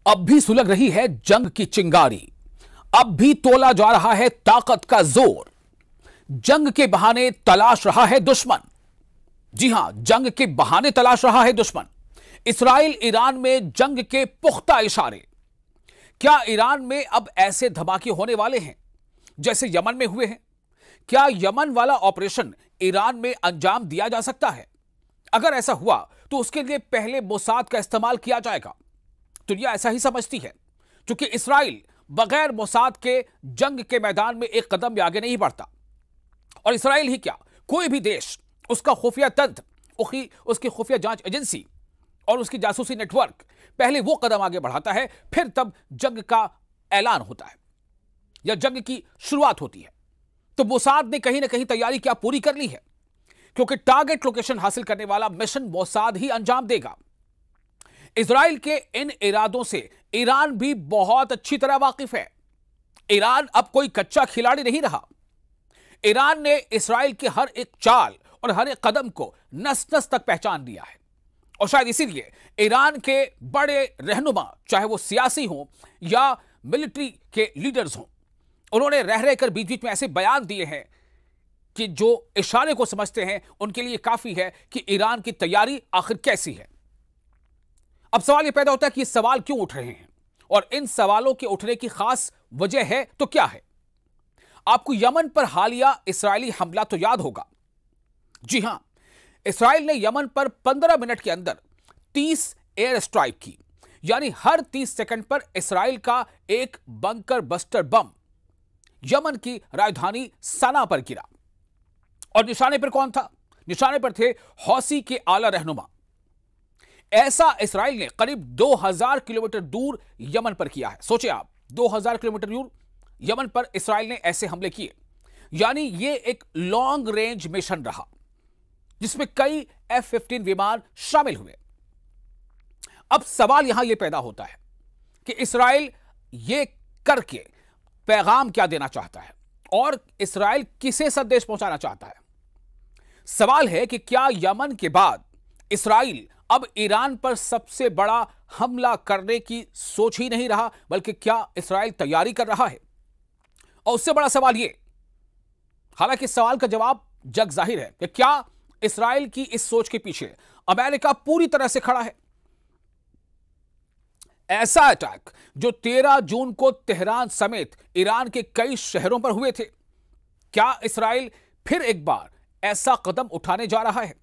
अब भी सुलग रही है जंग की चिंगारी, अब भी तोला जा रहा है ताकत का जोर। जंग के बहाने तलाश रहा है दुश्मन। जी हां, जंग के बहाने तलाश रहा है दुश्मन। इस्राइल ईरान में जंग के पुख्ता इशारे। क्या ईरान में अब ऐसे धमाके होने वाले हैं जैसे यमन में हुए हैं? क्या यमन वाला ऑपरेशन ईरान में अंजाम दिया जा सकता है? अगर ऐसा हुआ तो उसके लिए पहले मोसाद का इस्तेमाल किया जाएगा। दुनिया ऐसा ही समझती है, क्योंकि इस्राइल बगैर मोसाद के जंग के मैदान में एक कदम भी आगे नहीं बढ़ता। और इस्राइल ही क्या, कोई भी देश, उसका खुफिया तंत्र, उसकी खुफिया जांच एजेंसी और उसकी जासूसी नेटवर्क पहले वो कदम आगे बढ़ाता है, फिर तब जंग का ऐलान होता है या जंग की शुरुआत होती है। तो मोसाद ने कहीं ना कहीं तैयारी क्या पूरी कर ली है, क्योंकि टारगेट लोकेशन हासिल करने वाला मिशन मोसाद ही अंजाम देगा। इजराइल के इन इरादों से ईरान भी बहुत अच्छी तरह वाकिफ है। ईरान अब कोई कच्चा खिलाड़ी नहीं रहा। ईरान ने इस्राइल के हर एक चाल और हर एक कदम को नस नस तक पहचान लिया है। और शायद इसीलिए ईरान के बड़े रहनुमा, चाहे वो सियासी हों या मिलिट्री के लीडर्स हों, उन्होंने रह रहकर बीच बीच में ऐसे बयान दिए हैं कि जो इशारे को समझते हैं उनके लिए काफी है कि ईरान की तैयारी आखिर कैसी है। अब सवाल यह पैदा होता है कि ये सवाल क्यों उठ रहे हैं और इन सवालों के उठने की खास वजह है तो क्या है? आपको यमन पर हालिया इस्राएली हमला तो याद होगा। जी हां, इस्राइल ने यमन पर 15 मिनट के अंदर 30 एयर स्ट्राइक की, यानी हर 30 सेकंड पर इस्राइल का एक बंकर बस्टर बम यमन की राजधानी सना पर गिरा। और निशाने पर कौन था? निशाने पर थे हौसी के आला रहनुमा। ऐसा इस्राइल ने करीब 2000 किलोमीटर दूर यमन पर किया है। सोचिए आप, 2000 किलोमीटर दूर यमन पर इस्राइल ने ऐसे हमले किए, यानी यह एक लॉन्ग रेंज मिशन रहा जिसमें कई F-15 विमान शामिल हुए। अब सवाल यहां यह पैदा होता है कि इस्राइल यह करके पैगाम क्या देना चाहता है और इस्राइल किसे संदेश पहुंचाना चाहता है। सवाल है कि क्या यमन के बाद इस्राइल अब ईरान पर सबसे बड़ा हमला करने की सोच ही नहीं रहा, बल्कि क्या इस्राइल तैयारी कर रहा है? और उससे बड़ा सवाल यह, हालांकि इस सवाल का जवाब जग जाहिर है कि क्या इस्राइल की इस सोच के पीछे अमेरिका पूरी तरह से खड़ा है? ऐसा अटैक जो 13 जून को तेहरान समेत ईरान के कई शहरों पर हुए थे, क्या इस्राइल फिर एक बार ऐसा कदम उठाने जा रहा है?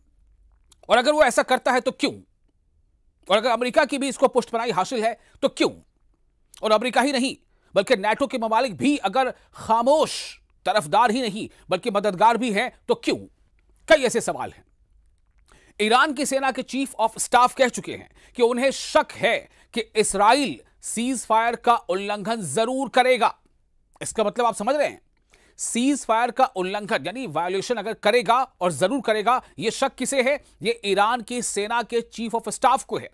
और अगर वो ऐसा करता है तो क्यों? और अगर अमेरिका की भी इसको पुष्टपनाही हासिल है तो क्यों? और अमेरिका ही नहीं बल्कि नाटो के ममालिक भी अगर खामोश तरफदार ही नहीं बल्कि मददगार भी हैं तो क्यों? कई ऐसे सवाल हैं। ईरान की सेना के चीफ ऑफ स्टाफ कह चुके हैं कि उन्हें शक है कि इस्राइल सीज फायर का उल्लंघन जरूर करेगा। इसका मतलब आप समझ रहे हैं, सीज फायर का उल्लंघन यानी वायोलेशन अगर करेगा और जरूर करेगा, यह शक किसे है? यह ईरान की सेना के चीफ ऑफ स्टाफ को है।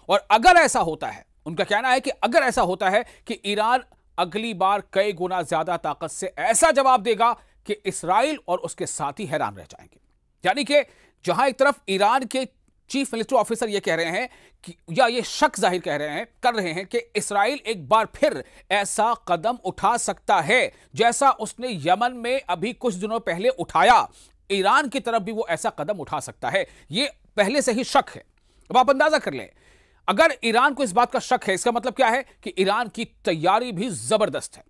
और अगर ऐसा होता है, उनका कहना है कि अगर ऐसा होता है कि ईरान अगली बार कई गुना ज्यादा ताकत से ऐसा जवाब देगा कि इस्राइल और उसके साथी हैरान रह जाएंगे। यानी कि जहां एक तरफ ईरान के चीफ मिलिट्री ऑफिसर यह कह रहे हैं कि या ये शक जाहिर कर रहे हैं कि इस्राइल एक बार फिर ऐसा कदम उठा सकता है जैसा उसने यमन में अभी कुछ दिनों पहले उठाया, ईरान की तरफ भी वो ऐसा कदम उठा सकता है। ये पहले से ही शक है। अब आप अंदाजा कर लें, अगर ईरान को इस बात का शक है, इसका मतलब क्या है कि ईरान की तैयारी भी जबरदस्त है।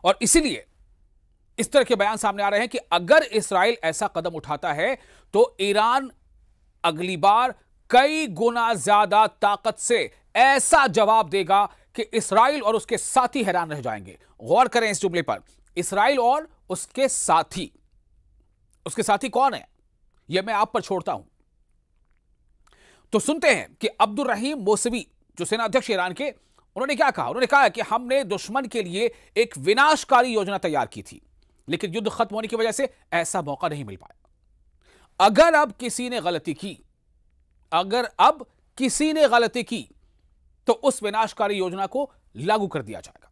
और इसीलिए इस तरह के बयान सामने आ रहे हैं कि अगर इस्राइल ऐसा कदम उठाता है तो ईरान अगली बार कई गुना ज्यादा ताकत से ऐसा जवाब देगा कि इस्राइल और उसके साथी हैरान रह जाएंगे। गौर करें इस जुमले पर, इस्राइल और उसके साथी। उसके साथी कौन है, यह मैं आप पर छोड़ता हूं। तो सुनते हैं कि अब्दुल रहीम मौसवी, जो सेनाध्यक्ष ईरान के, उन्होंने क्या कहा। उन्होंने कहा कि हमने दुश्मन के लिए एक विनाशकारी योजना तैयार की थी, लेकिन युद्ध खत्म होने की वजह से ऐसा मौका नहीं मिल पाया। अगर अब किसी ने गलती की तो उस विनाशकारी योजना को लागू कर दिया जाएगा।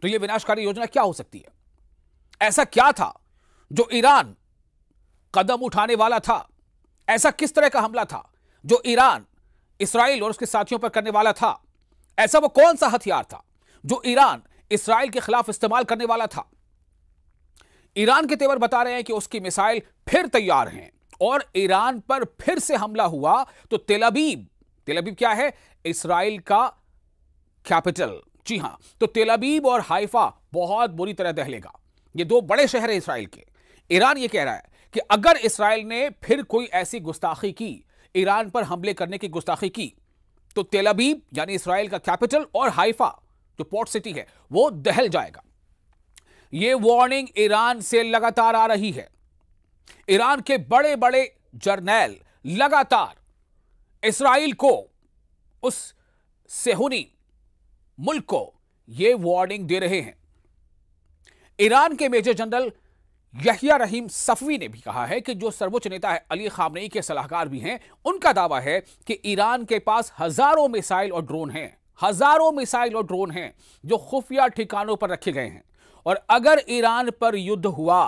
तो यह विनाशकारी योजना क्या हो सकती है? ऐसा क्या था जो ईरान कदम उठाने वाला था? ऐसा किस तरह का हमला था जो ईरान इसराइल और उसके साथियों पर करने वाला था? ऐसा वो कौन सा हथियार था जो ईरान इसराइल के खिलाफ इस्तेमाल करने वाला था? ईरान के तेवर बता रहे हैं कि उसकी मिसाइल फिर तैयार हैं और ईरान पर फिर से हमला हुआ तो तेल अवीव क्या है? इसराइल का कैपिटल। जी हां, तो तेल अवीव और हाइफा बहुत बुरी तरह दहलेगा। ये दो बड़े शहर हैं इसराइल के। ईरान ये कह रहा है कि अगर इसराइल ने फिर कोई ऐसी गुस्ताखी की, ईरान पर हमले करने की गुस्ताखी की, तो तेल अवीव यानी इसराइल का कैपिटल और हाइफा जो पोर्ट सिटी है वो दहल जाएगा। यह वार्निंग ईरान से लगातार आ रही है। ईरान के बड़े बड़े जर्नैल लगातार इसराइल को, उस सेहूनी मुल्क को यह वार्निंग दे रहे हैं। ईरान के मेजर जनरल यहिया रहीम सफवी ने भी कहा है कि जो सर्वोच्च नेता है अली खामनेई के सलाहकार भी हैं, उनका दावा है कि ईरान के पास हजारों मिसाइल और ड्रोन हैं जो खुफिया ठिकानों पर रखे गए हैं और अगर ईरान पर युद्ध हुआ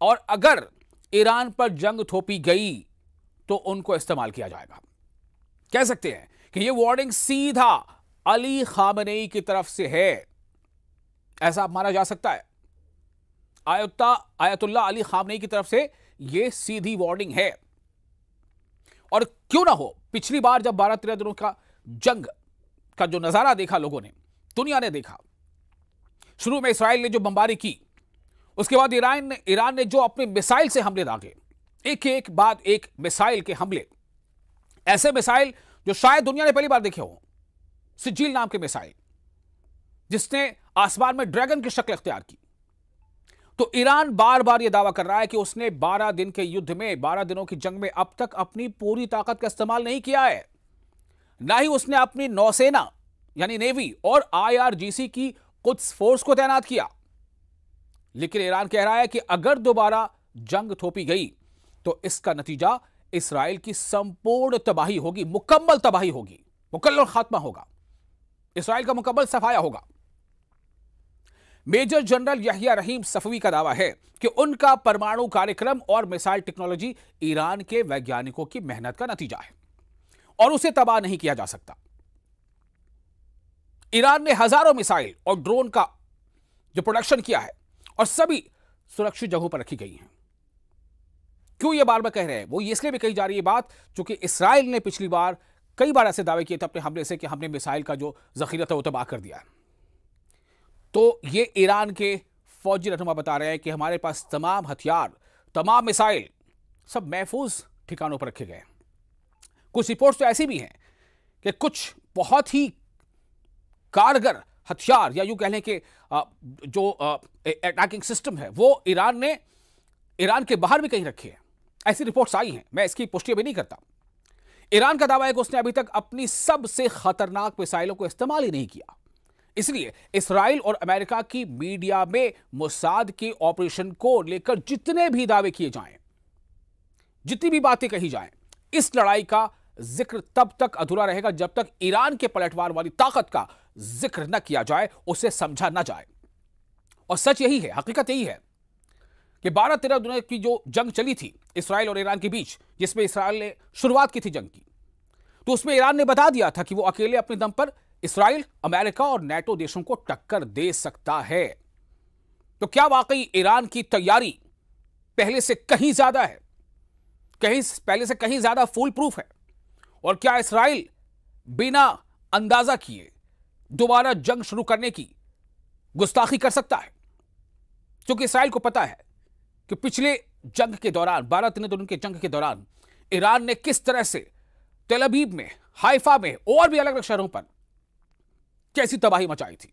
और अगर ईरान पर जंग थोपी गई तो उनको इस्तेमाल किया जाएगा। कह सकते हैं कि यह वार्निंग सीधा अली खामनेई की तरफ से है, ऐसा माना जा सकता है। आयतुल्लाह अली खामनेई की तरफ से यह सीधी वार्निंग है। और क्यों ना हो, पिछली बार जब 12-13 दिनों का जंग का जो नजारा देखा लोगों ने, दुनिया ने देखा, शुरू में इसराइल ने जो बमबारी की, उसके बाद ईरान ने जो अपने मिसाइल से हमले दागे, एक बाद एक मिसाइल के हमले, ऐसे मिसाइल जो शायद दुनिया ने पहली बार देखे हो। सिजील नाम के मिसाइल जिसने आसमान में ड्रैगन की शक्ल इख्तियार की। तो ईरान बार बार यह दावा कर रहा है कि उसने 12 दिन के युद्ध में, 12 दिनों की जंग में अब तक अपनी पूरी ताकत का इस्तेमाल नहीं किया है, ना ही उसने अपनी नौसेना यानी नेवी और IRGC की कुछ फोर्स को तैनात किया। लेकिन ईरान कह रहा है कि अगर दोबारा जंग थोपी गई तो इसका नतीजा इसराइल की संपूर्ण तबाही होगी, मुकम्मल तबाही होगी, मुकम्मल खात्मा होगा, इसराइल का मुकम्मल सफाया होगा। मेजर जनरल यहिया रहीम सफवी का दावा है कि उनका परमाणु कार्यक्रम और मिसाइल टेक्नोलॉजी ईरान के वैज्ञानिकों की मेहनत का नतीजा है और उसे तबाह नहीं किया जा सकता। ईरान ने हजारों मिसाइल और ड्रोन का जो प्रोडक्शन किया है और सभी सुरक्षित जगहों पर रखी गई हैं। क्यों ये बार बार कह रहे हैं? वो इसलिए भी कही जा रही है बात क्योंकि इसराइल ने पिछली बार कई बार ऐसे दावे किए थे अपने हमले से कि हमने मिसाइल का जो जखीरा था वो तबाह कर दिया। तो ये ईरान के फौजी रहनुमा बता रहे हैं कि हमारे पास तमाम हथियार, तमाम मिसाइल सब महफूज ठिकानों पर रखे गए। कुछ रिपोर्ट्स तो ऐसी भी हैं कि कुछ बहुत ही कारगर हथियार या यूं कह लें कि जो अटैकिंग सिस्टम है वो ईरान के बाहर भी कहीं रखे हैं। ऐसी रिपोर्ट्स आई हैं, मैं इसकी पुष्टि अभी नहीं करता। ईरान का दावा है कि उसने अभी तक अपनी सबसे खतरनाक मिसाइलों को इस्तेमाल ही नहीं किया। इसलिए इसराइल और अमेरिका की मीडिया में मोसाद के ऑपरेशन को लेकर जितने भी दावे किए जाएं, जितनी भी बातें कही जाएं, इस लड़ाई का जिक्र तब तक अधूरा रहेगा जब तक ईरान के पलटवार वाली ताकत का जिक्र न किया जाए, उसे समझा न जाए। और सच यही है, हकीकत यही है कि 12-13 दिनों की जो जंग चली थी इसराइल और ईरान के बीच, जिसमें इसराइल ने शुरुआत की थी जंग की, तो उसमें ईरान ने बता दिया था कि वो अकेले अपने दम पर इसराइल, अमेरिका और नेटो देशों को टक्कर दे सकता है। तो क्या वाकई ईरान की तैयारी पहले से कहीं ज्यादा है, पहले से कहीं ज्यादा फुल प्रूफ है? और क्या इसराइल बिना अंदाजा किए दोबारा जंग शुरू करने की गुस्ताखी कर सकता है? क्योंकि इसराइल को पता है कि पिछले जंग के दौरान, 12-13 दिनों के जंग के दौरान ईरान ने किस तरह से तेल अवीव में, हाइफा में और भी अलग अलग शहरों पर कैसी तबाही मचाई थी।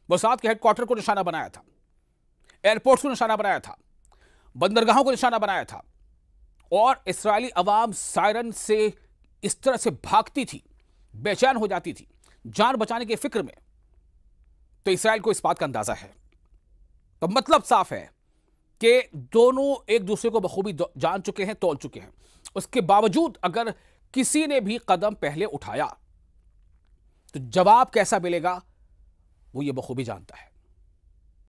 मोसाद के हेडक्वार्टर को निशाना बनाया था, एयरपोर्ट्स को निशाना बनाया था, बंदरगाहों को निशाना बनाया था और इसराइली अवाम सायरन से इस तरह से भागती थी, बेचैन हो जाती थी जान बचाने के फिक्र में। तो इसराइल को इस बात का अंदाजा है। तो मतलब साफ है कि दोनों एक दूसरे को बखूबी जान चुके हैं, तोल चुके हैं। उसके बावजूद अगर किसी ने भी कदम पहले उठाया तो जवाब कैसा मिलेगा वो ये बखूबी जानता है।